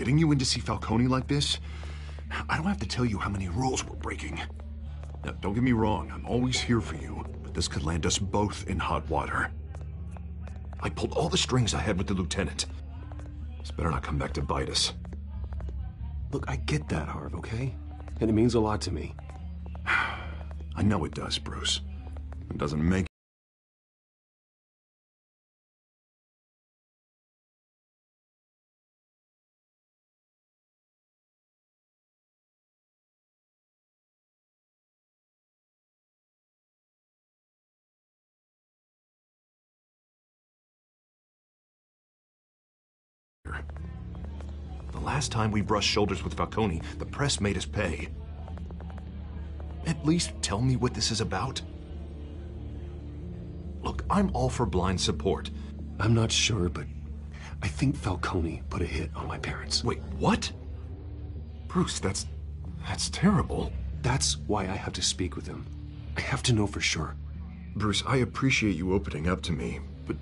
getting you in to see Falcone like this, I don't have to tell you how many rules we're breaking. Now, don't get me wrong, I'm always here for you, but this could land us both in hot water. I pulled all the strings I had with the lieutenant. This better not come back to bite us. Look, I get that, Harv, okay? And it means a lot to me. I know it does, Bruce. It doesn't make The last time we brushed shoulders with Falcone, the press made us pay. At least tell me what this is about. Look, I'm all for blind support. I'm not sure, but I think Falcone put a hit on my parents. Wait, what? Bruce, that's terrible. That's why I have to speak with him. I have to know for sure. Bruce, I appreciate you opening up to me, but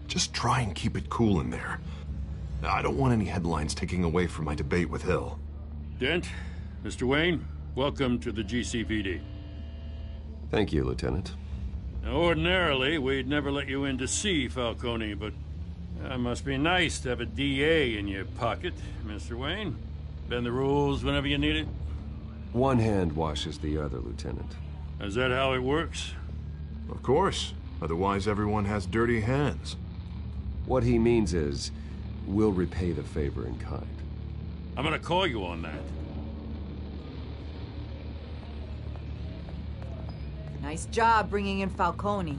just try and keep it cool in there. I don't want any headlines taking away from my debate with Hill. Dent, Mr. Wayne, welcome to the GCPD. Thank you, Lieutenant. Now, ordinarily, we'd never let you in to see Falcone, but it must be nice to have a DA in your pocket, Mr. Wayne. Bend the rules whenever you need it. One hand washes the other, Lieutenant. Is that how it works? Of course. Otherwise, everyone has dirty hands. What he means is, we'll repay the favor in kind. I'm gonna call you on that. Nice job bringing in Falcone.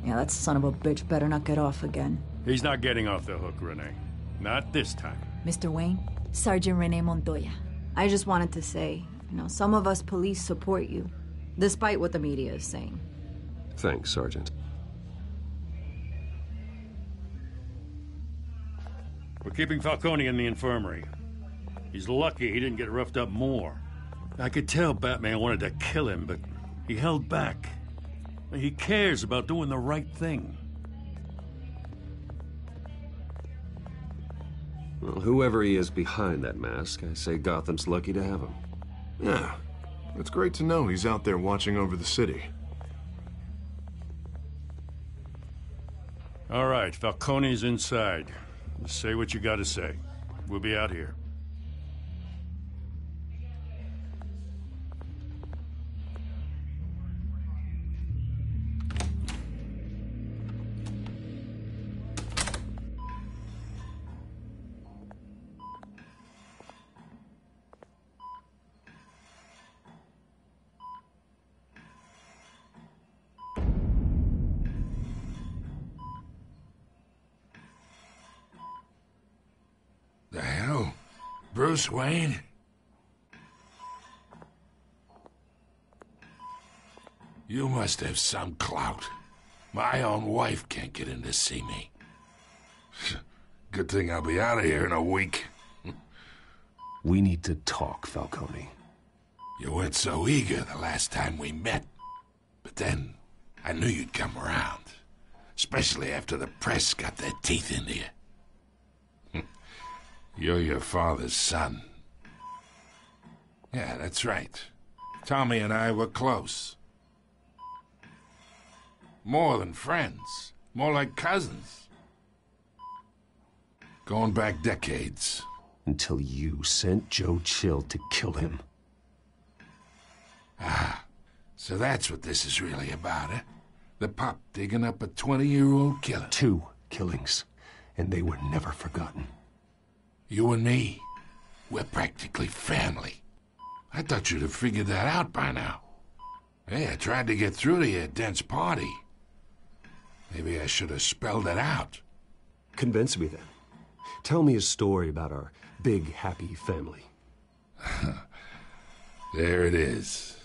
Yeah, that son of a bitch better not get off again. He's not getting off the hook, Renee. Not this time. Mr. Wayne, Sergeant Renee Montoya. I just wanted to say, some of us police support you, despite what the media is saying. Thanks, Sergeant. We're keeping Falcone in the infirmary. He's lucky he didn't get roughed up more. I could tell Batman wanted to kill him, but he held back. He cares about doing the right thing. Well, whoever he is behind that mask, I say Gotham's lucky to have him. Yeah, it's great to know he's out there watching over the city. All right, Falcone's inside. Just say what you gotta say. We'll be out here. The hell? Bruce Wayne? You must have some clout. My own wife can't get in to see me. Good thing I'll be out of here in a week. We need to talk, Falcone. You weren't so eager the last time we met. But then, I knew you'd come around. Especially after the press got their teeth into you. You're your father's son. Yeah, that's right. Tommy and I were close. More than friends. More like cousins. Going back decades. Until you sent Joe Chill to kill him. Ah, so that's what this is really about, eh? The pup digging up a 20-year-old killer. 2 killings, and they were never forgotten. You and me, we're practically family. I thought you'd have figured that out by now. Hey, I tried to get through to you at Dent's party. Maybe I should have spelled it out. Convince me then. Tell me a story about our big, happy family. There it is.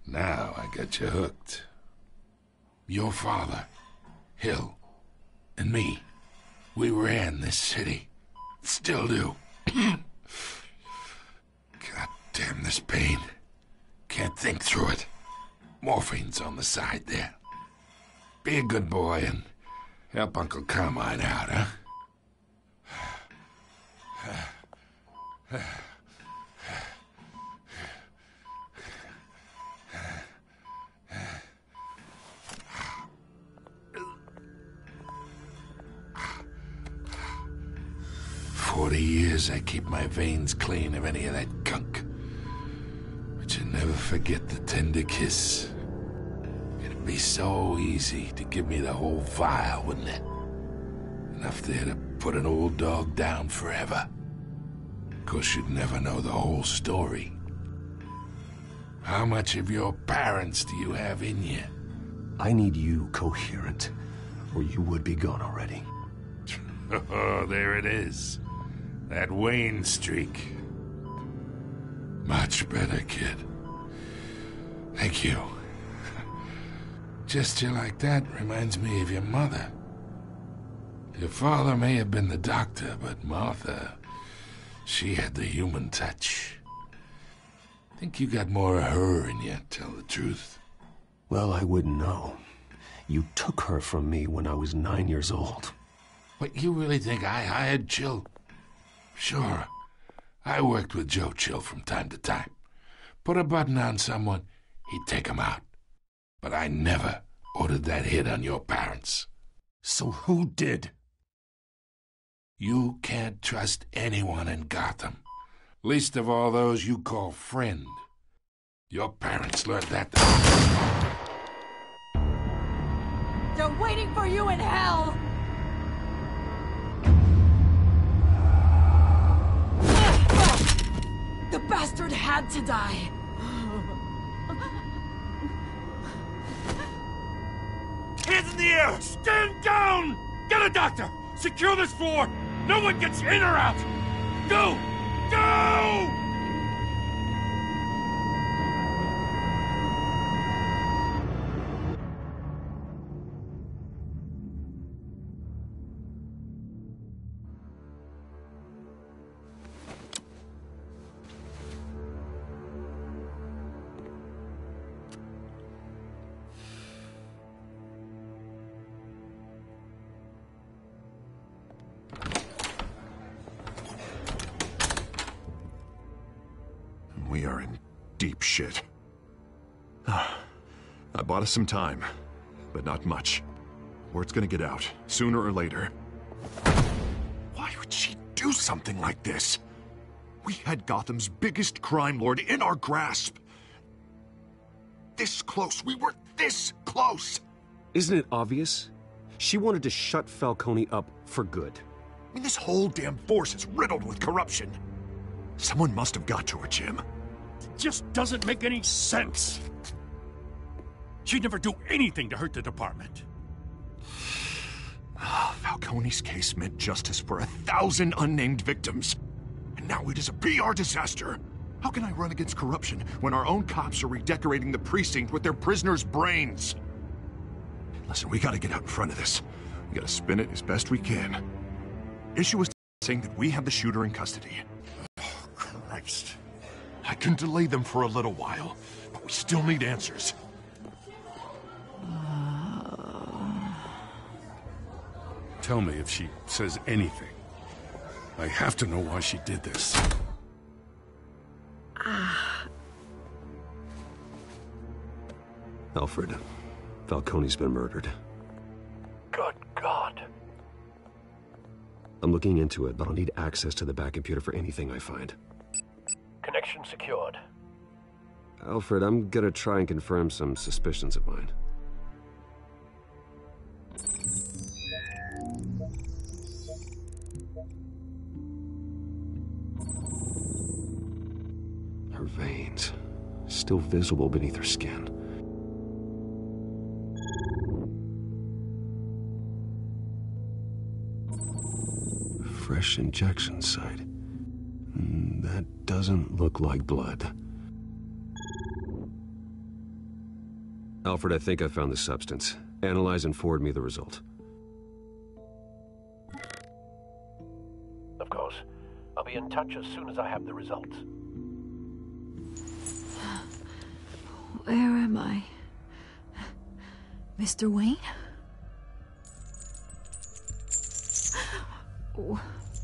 Now I got you hooked. Your father, Hill, and me, we ran this city. Still do. God damn this pain. Can't think through it. Morphine's on the side there. Be a good boy and help Uncle Carmine out, huh? "40 years I keep my veins clean of any of that gunk. But you never forget the tender kiss. It'd be so easy to give me the whole vial, wouldn't it? Enough there to put an old dog down forever. Of course, you'd never know the whole story. How much of your parents do you have in you?" I need you coherent, or you would be gone already. Oh, there it is. That Wayne streak. Much better, kid. Thank you. Gesture like that reminds me of your mother. Your father may have been the doctor, but Martha, she had the human touch. Think you got more of her in you, tell the truth. Well, I wouldn't know. You took her from me when I was 9 years old. What, you really think I hired Chill? Sure. I worked with Joe Chill from time to time. Put a button on someone, he'd take him out. But I never ordered that hit on your parents. So who did? You can't trust anyone in Gotham. Least of all those you call friend. Your parents learned that. They're waiting for you in hell! The bastard had to die. Hands in the air! Stand down! Get a doctor! Secure this floor! No one gets in or out! Go! Go! We are in deep shit. I bought us some time, but not much. Word's gonna get out, sooner or later. Why would she do something like this? We had Gotham's biggest crime lord in our grasp. This close, we were this close! Isn't it obvious? She wanted to shut Falcone up for good. I mean, this whole damn force is riddled with corruption. Someone must have got to her, Jim. It just doesn't make any sense. She'd never do anything to hurt the department. Falcone's case meant justice for 1,000 unnamed victims. And now it is a PR disaster. How can I run against corruption when our own cops are redecorating the precinct with their prisoners' brains? Listen, we gotta get out in front of this. We gotta spin it as best we can. Issue is saying that we have the shooter in custody. Oh, Christ. I can delay them for a little while, but we still need answers. Tell me if she says anything. I have to know why she did this. Alfred, Falcone's been murdered. Good God. I'm looking into it, but I'll need access to the back computer for anything I find. Connection secured. Alfred, I'm gonna try and confirm some suspicions of mine. Her veins, still visible beneath her skin. Fresh injection site. That doesn't look like blood. Alfred, I think I found the substance. Analyze and forward me the result. Of course. I'll be in touch as soon as I have the results. Where am I? Mr. Wayne?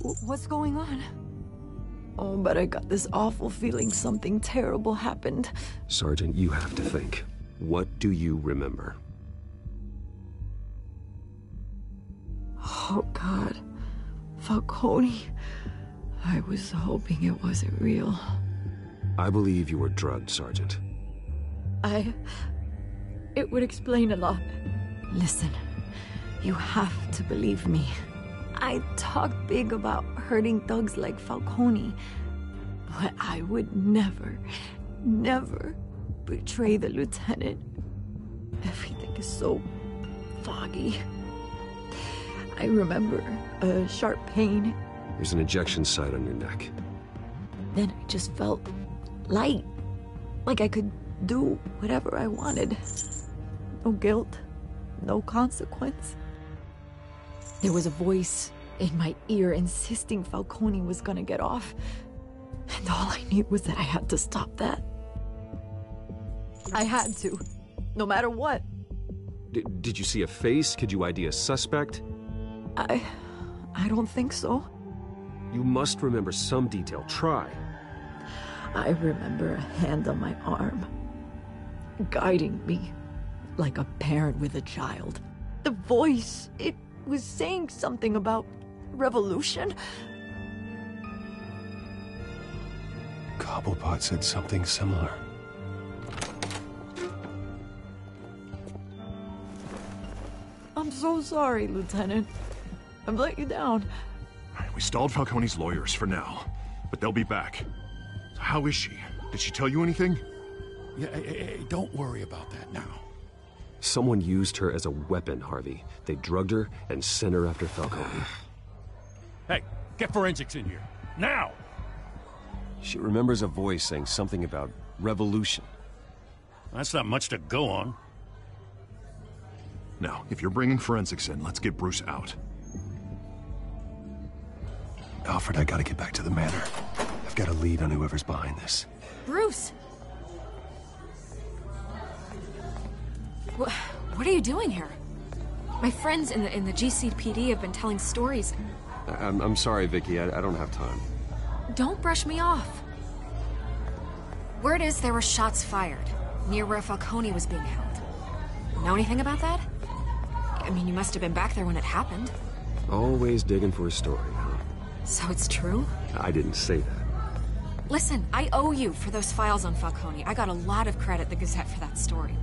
What's going on? Oh, but I got this awful feeling something terrible happened. Sergeant, you have to think. What do you remember? Oh, God. Falcone. I was hoping it wasn't real. I believe you were drugged, Sergeant. It would explain a lot. Listen, you have to believe me. I talk big about hurting thugs like Falcone, but I would never betray the lieutenant. Everything is so foggy. I remember a sharp pain. There's an injection site on your neck. Then I just felt light, like I could do whatever I wanted. No guilt, no consequence. There was a voice in my ear insisting Falcone was gonna get off. And all I knew was that I had to stop that. I had to, no matter what. Did you see a face? Could you ID a suspect? I don't think so. You must remember some detail. Try. I remember a hand on my arm, guiding me like a parent with a child. The voice, it was saying something about revolution. Cobblepot said something similar. I'm so sorry, Lieutenant. I've let you down. We stalled Falcone's lawyers for now, but they'll be back. So how is she? Did she tell you anything? Yeah, hey, don't worry about that now. Someone used her as a weapon, Harvey. They drugged her and sent her after Falcone. Hey, get forensics in here. Now! She remembers a voice saying something about revolution. That's not much to go on. Now, if you're bringing forensics in, let's get Bruce out. Alfred, I gotta get back to the manor. I've got a lead on whoever's behind this. Bruce! What are you doing here? My friends in the GCPD have been telling stories. I'm sorry, Vicky. I don't have time. Don't brush me off. Word is there were shots fired near where Falcone was being held. Know anything about that? I mean, you must have been back there when it happened. Always digging for a story, huh? So it's true? I didn't say that. Listen, I owe you for those files on Falcone. I got a lot of credit at the Gazette for that story.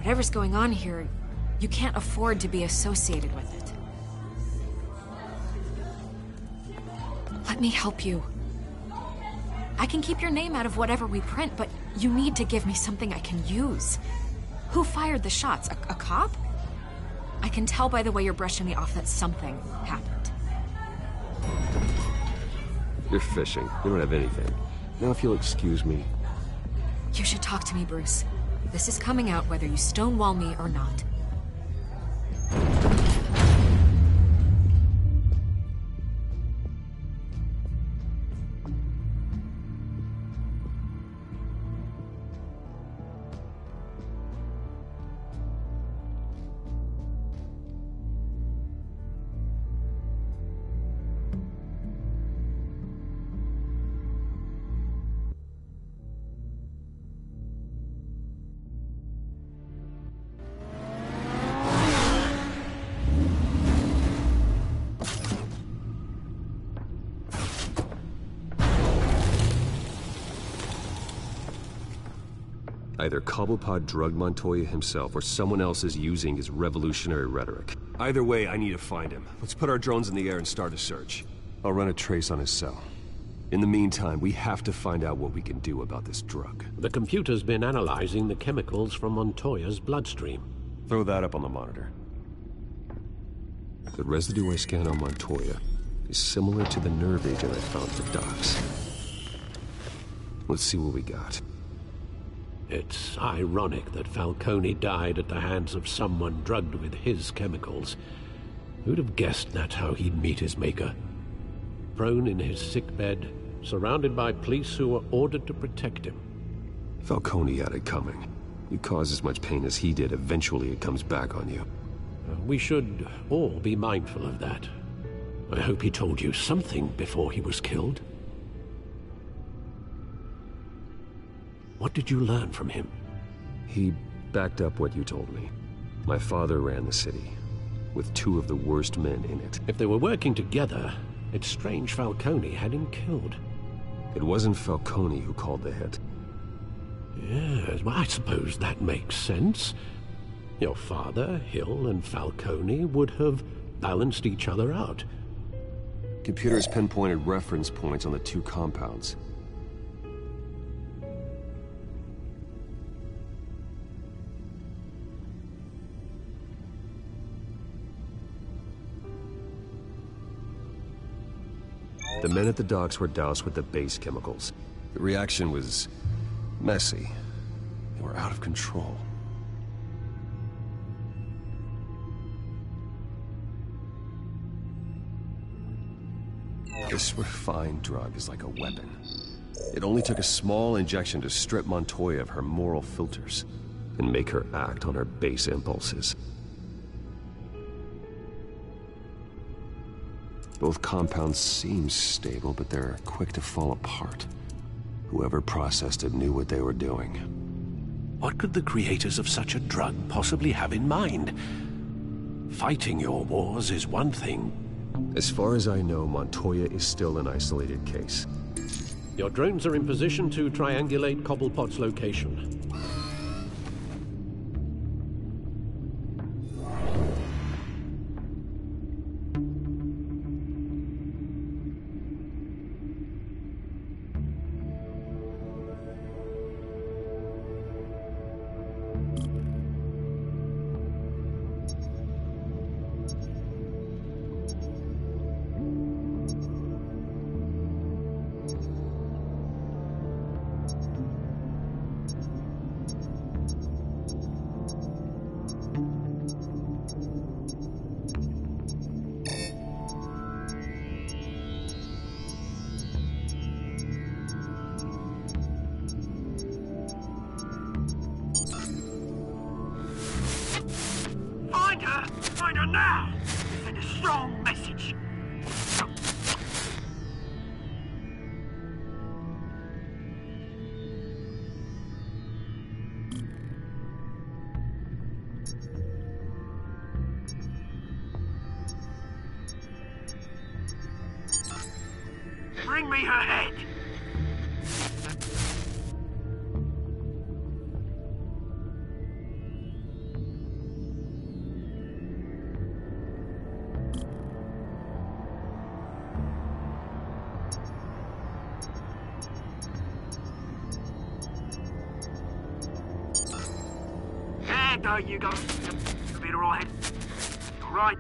Whatever's going on here, you can't afford to be associated with it. Let me help you. I can keep your name out of whatever we print, but you need to give me something I can use. Who fired the shots? A cop? I can tell by the way you're brushing me off that something happened. You're fishing. You don't have anything. Now if you'll excuse me. You should talk to me, Bruce. This is coming out whether you stonewall me or not. Either Cobblepot drugged Montoya himself, or someone else is using his revolutionary rhetoric. Either way, I need to find him. Let's put our drones in the air and start a search. I'll run a trace on his cell. In the meantime, we have to find out what we can do about this drug. The computer's been analyzing the chemicals from Montoya's bloodstream. Throw that up on the monitor. The residue I scanned on Montoya is similar to the nerve agent I found for Docs. Let's see what we got. It's ironic that Falcone died at the hands of someone drugged with his chemicals. Who'd have guessed that's how he'd meet his maker? Prone in his sickbed, surrounded by police who were ordered to protect him. Falcone had it coming. You cause as much pain as he did, eventually it comes back on you. We should all be mindful of that. I hope he told you something before he was killed. What did you learn from him? He backed up what you told me. My father ran the city, with two of the worst men in it. If they were working together, it's strange Falcone had him killed. It wasn't Falcone who called the hit. Yes, well, I suppose that makes sense. Your father, Hill, and Falcone would have balanced each other out. Computers pinpointed reference points on the two compounds. The men at the docks were doused with the base chemicals. The reaction was messy. They were out of control. This refined drug is like a weapon. It only took a small injection to strip Montoya of her moral filters and make her act on her base impulses. Both compounds seem stable, but they're quick to fall apart. Whoever processed it knew what they were doing. What could the creators of such a drug possibly have in mind? Fighting your wars is one thing. As far as I know, Montoya is still an isolated case. Your drones are in position to triangulate Cobblepot's location. Find her now! Send a strong message. Bring me her head! there you go. Be all right. All right.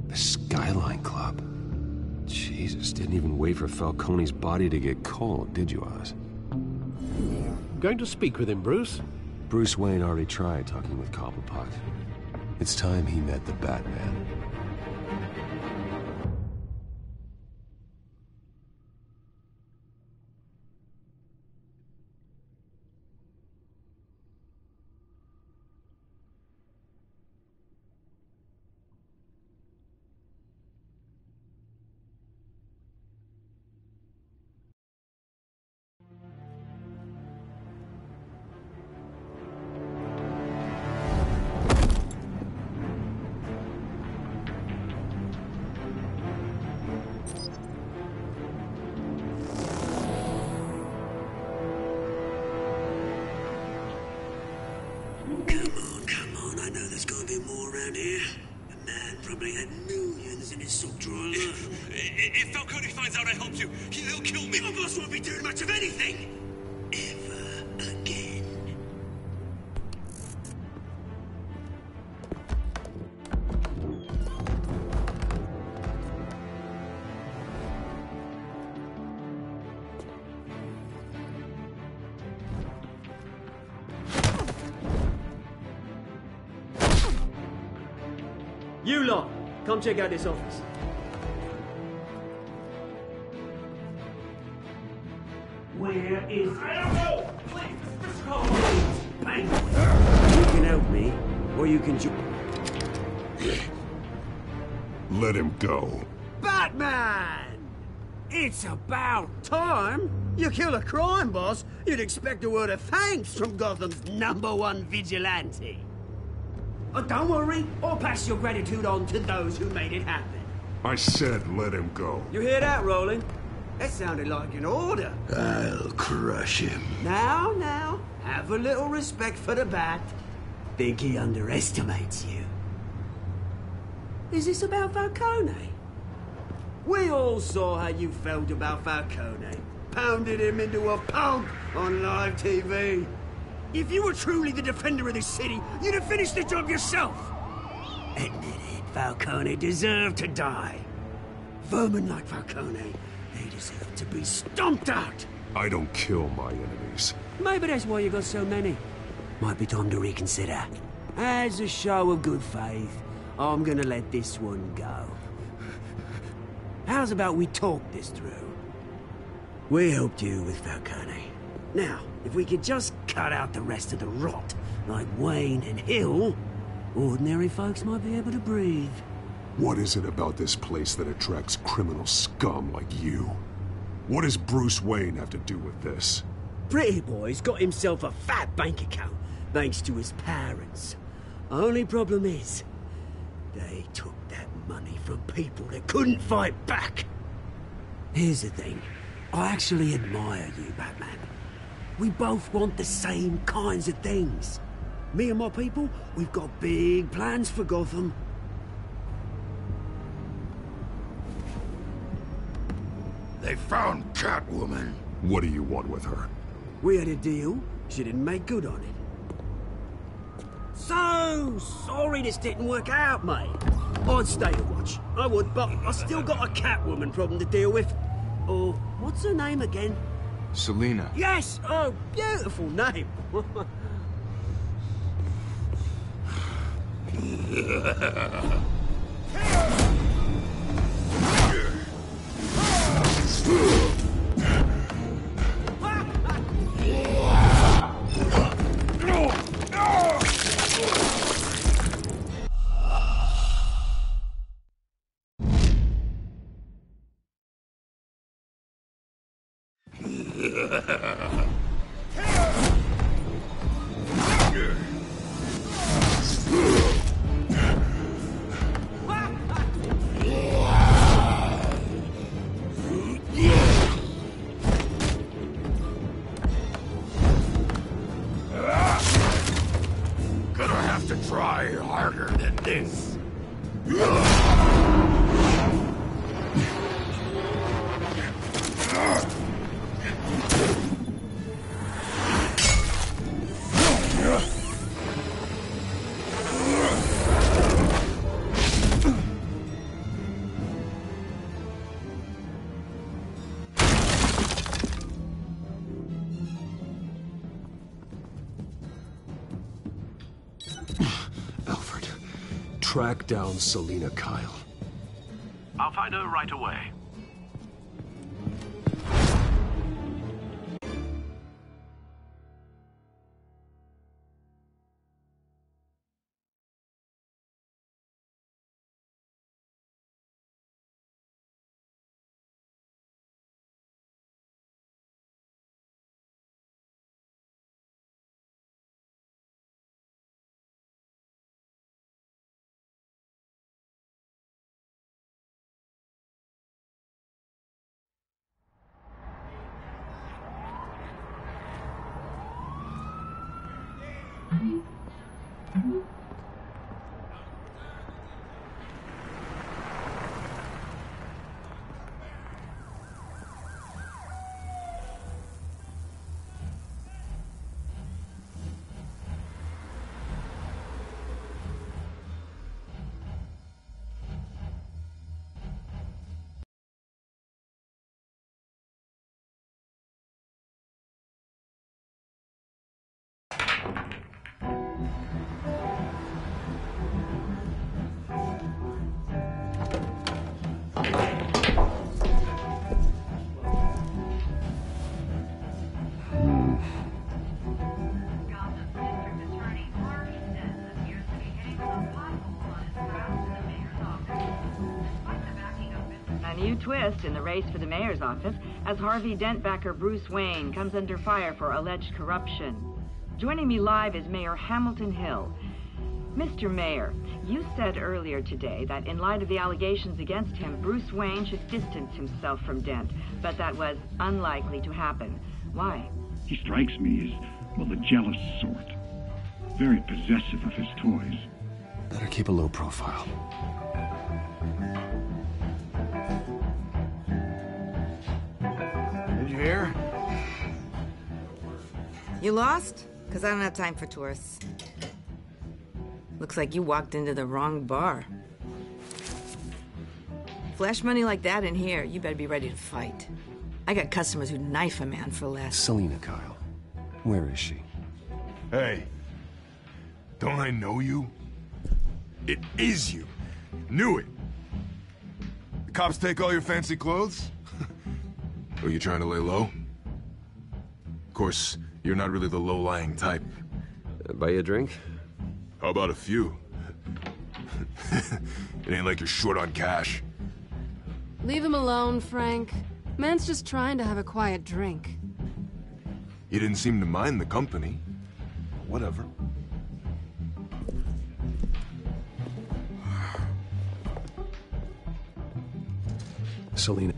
The Skyline Club. Jesus, didn't even wait for Falcone's body to get cold, did you, Oz? Going to speak with him, Bruce? Bruce Wayne already tried talking with Cobblepot. It's time he met the Batman. Come on, I know there's gonna be more around here. The man probably had millions in his sock drawer. If Falcone finds out I helped you, he'll kill me. Your boss won't be doing much of anything. Ever again. You lot, come check out this office. Where is... I don't know! Please, Mr. Cole! Bang! You can help me, or you can Let him go. Batman! It's about time. You kill a crime boss, you'd expect a word of thanks from Gotham's #1 vigilante. Oh, don't worry, I'll pass your gratitude on to those who made it happen. I said let him go. You hear that, Roland? That sounded like an order. I'll crush him. Now, have a little respect for the Bat. Think he underestimates you. Is this about Falcone? We all saw how you felt about Falcone. Pounded him into a pulp on live TV. If you were truly the defender of this city, you'd have finished the job yourself. Admit it, Falcone deserved to die. Vermin like Falcone, they deserve to be stomped out. I don't kill my enemies. Maybe that's why you got so many. Might be time to reconsider. As a show of good faith, I'm gonna let this one go. How's about we talk this through? We helped you with Falcone. Now, if we could just cut out the rest of the rot, like Wayne and Hill, ordinary folks might be able to breathe. What is it about this place that attracts criminal scum like you? What does Bruce Wayne have to do with this? Pretty Boy's got himself a fat bank account, thanks to his parents. Only problem is, they took that money from people that couldn't fight back. Here's the thing. I actually admire you, Batman. We both want the same kinds of things. Me and my people, we've got big plans for Gotham. They found Catwoman. What do you want with her? We had a deal. She didn't make good on it. So sorry this didn't work out, mate. I'd stay to watch. I would, but I still got a Catwoman problem to deal with. Oh, what's her name again? Selina. Yes! Oh, beautiful name. track down Selina Kyle. I'll find her right away. New twist in the race for the mayor's office as Harvey Dent backer Bruce Wayne comes under fire for alleged corruption. Joining me live is Mayor Hamilton Hill. Mr. Mayor, you said earlier today that in light of the allegations against him, Bruce Wayne should distance himself from Dent, but that was unlikely to happen. Why? He strikes me as, well, the jealous sort. Very possessive of his toys. Better keep a low profile. Did you hear? You lost? Because I don't have time for tourists. Looks like you walked into the wrong bar. Flash money like that in here, you better be ready to fight. I got customers who'd knife a man for less. Selina Kyle. Where is she? Hey. Don't I know you? It is you. Knew it. The cops take all your fancy clothes? Are you trying to lay low? Of course, you're not really the low-lying type. Buy you a drink? How about a few? It ain't like you're short on cash. Leave him alone, Frank. Man's just trying to have a quiet drink. He didn't seem to mind the company. Whatever. Selina.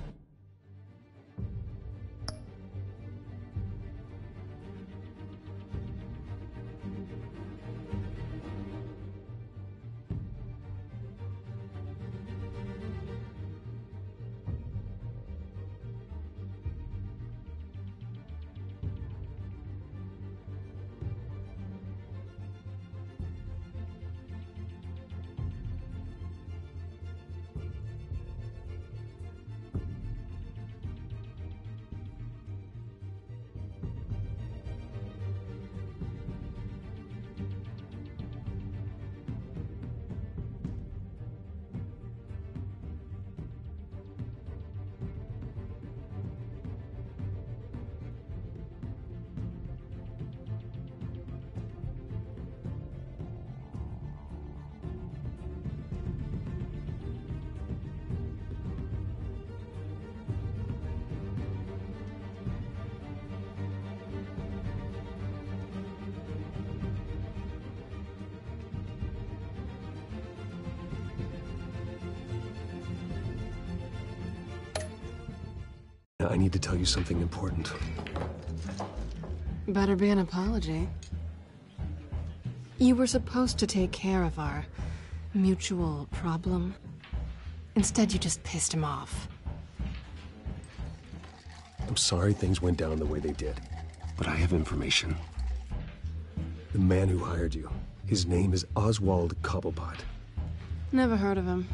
I need to tell you something important. Better be an apology. You were supposed to take care of our mutual problem. Instead, you just pissed him off. I'm sorry things went down the way they did, but I have information. The man who hired you, his name is Oswald Cobblepot. Never heard of him.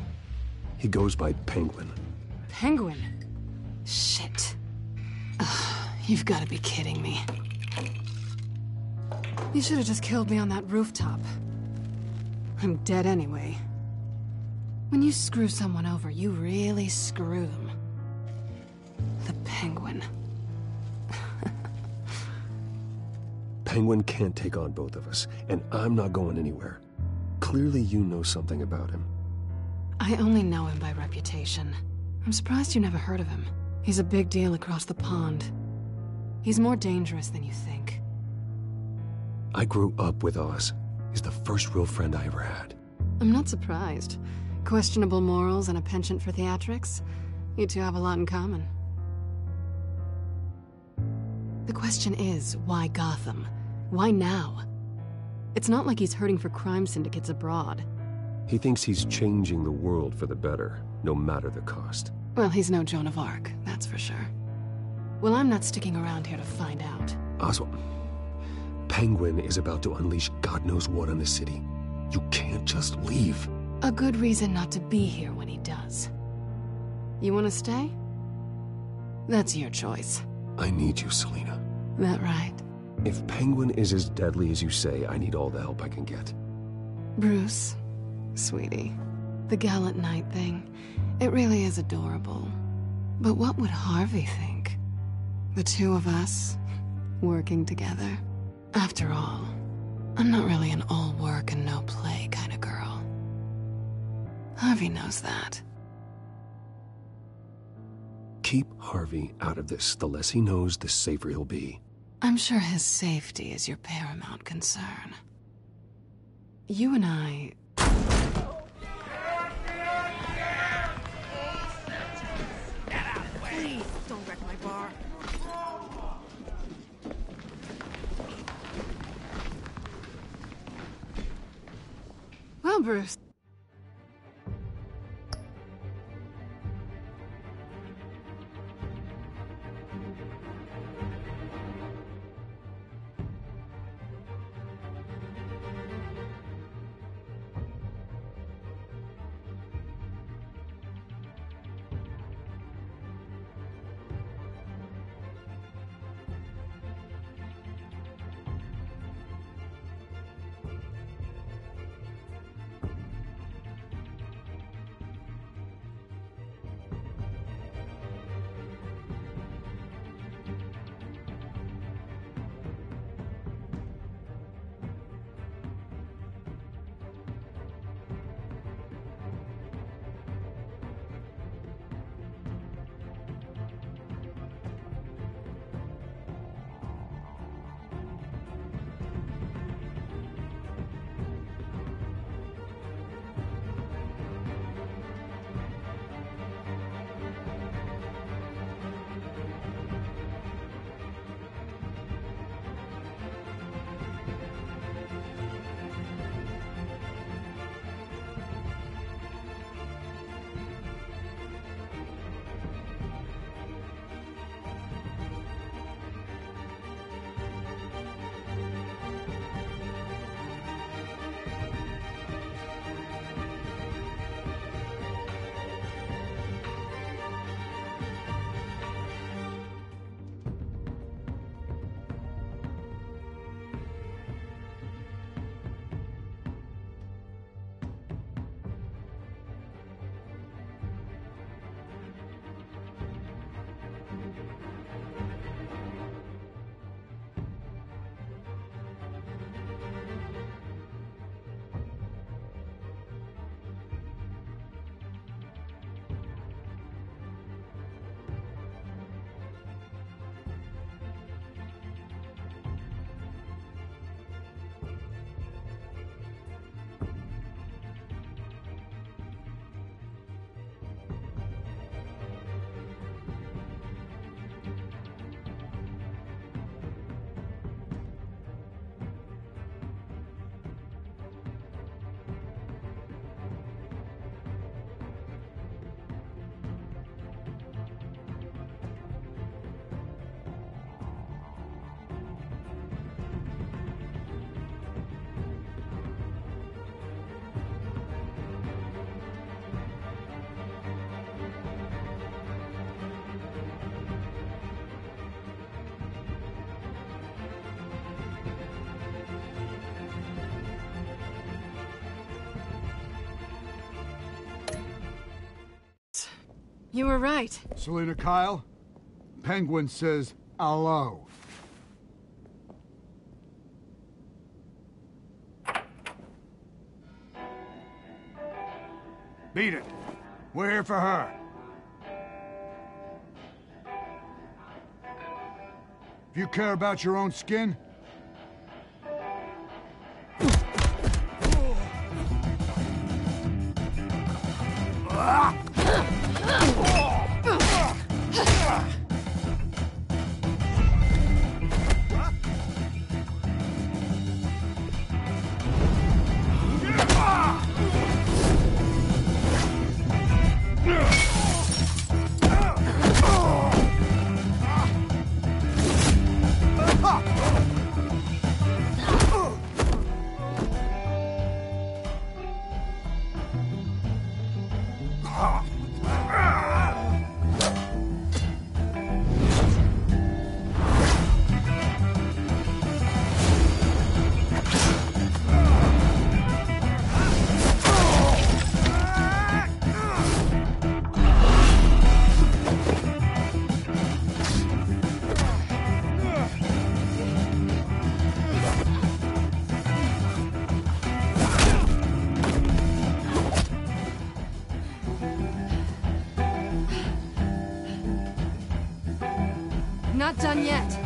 He goes by Penguin. Penguin? Shit. Ugh, you've got to be kidding me. You should have just killed me on that rooftop. I'm dead anyway. When you screw someone over, you really screw them. The Penguin. Penguin can't take on both of us, and I'm not going anywhere. Clearly you know something about him. I only know him by reputation. I'm surprised you never heard of him. He's a big deal across the pond. He's more dangerous than you think. I grew up with Oz. He's the first real friend I ever had. I'm not surprised. Questionable morals and a penchant for theatrics. You two have a lot in common. The question is, why Gotham? Why now? It's not like he's hurting for crime syndicates abroad. He thinks he's changing the world for the better, no matter the cost. Well, he's no Joan of Arc, that's for sure. Well, I'm not sticking around here to find out. Oswald, Penguin is about to unleash God knows what on the city. You can't just leave. A good reason not to be here when he does. You want to stay? That's your choice. I need you, Selina. That right? If Penguin is as deadly as you say, I need all the help I can get. Bruce, sweetie, the gallant knight thing, it really is adorable. But what would Harvey think? The two of us, working together. After all, I'm not really an all work and no play kind of girl. Harvey knows that. Keep Harvey out of this. The less he knows, the safer he'll be. I'm sure his safety is your paramount concern. You and I... Please, don't wreck my bar. Well, Bruce... You were right. Selena Kyle, Penguin says hello. Beat it. We're here for her. If you care about your own skin, not done yet.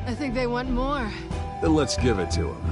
I think they want more. Then let's give it to them.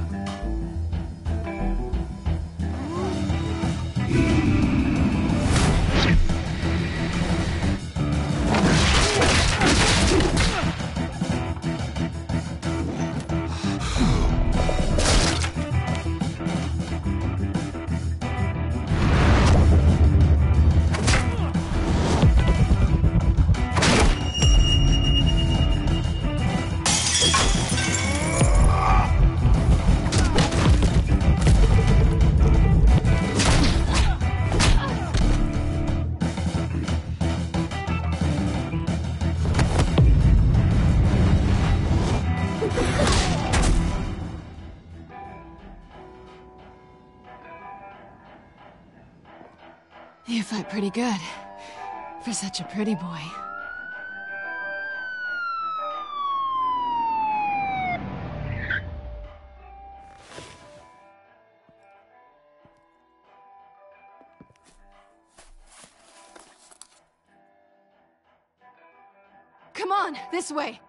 You fight pretty good. For such a pretty boy. Come on, this way.